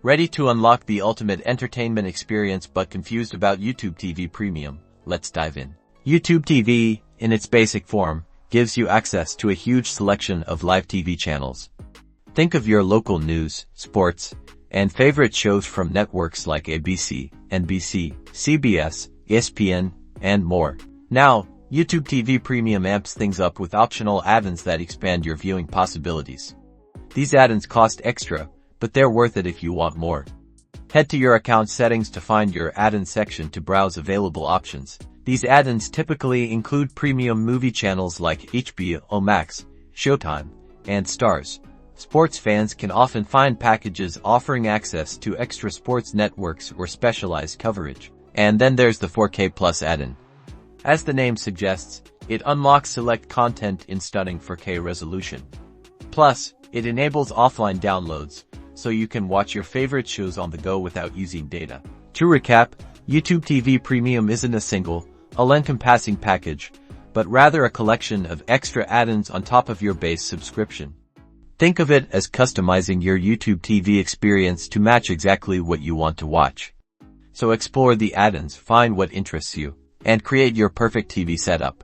Ready to unlock the ultimate entertainment experience but confused about YouTube TV Premium? Let's dive in. YouTube TV, in its basic form, gives you access to a huge selection of live TV channels. Think of your local news, sports, and favorite shows from networks like ABC, NBC, CBS, ESPN, and more. Now, YouTube TV Premium amps things up with optional add-ons that expand your viewing possibilities. These add-ons cost extra, but they're worth it if you want more. Head to your account settings to find your add-on section to browse available options. These add-ons typically include premium movie channels like HBO Max, Showtime, and Stars. Sports fans can often find packages offering access to extra sports networks or specialized coverage. And then there's the 4K Plus add-on. As the name suggests, it unlocks select content in stunning 4K resolution. Plus, it enables offline downloads, so you can watch your favorite shows on the go without using data. To recap, YouTube TV Premium isn't a single, all-encompassing package, but rather a collection of extra add-ons on top of your base subscription. Think of it as customizing your YouTube TV experience to match exactly what you want to watch. So explore the add-ons, find what interests you, and create your perfect TV setup.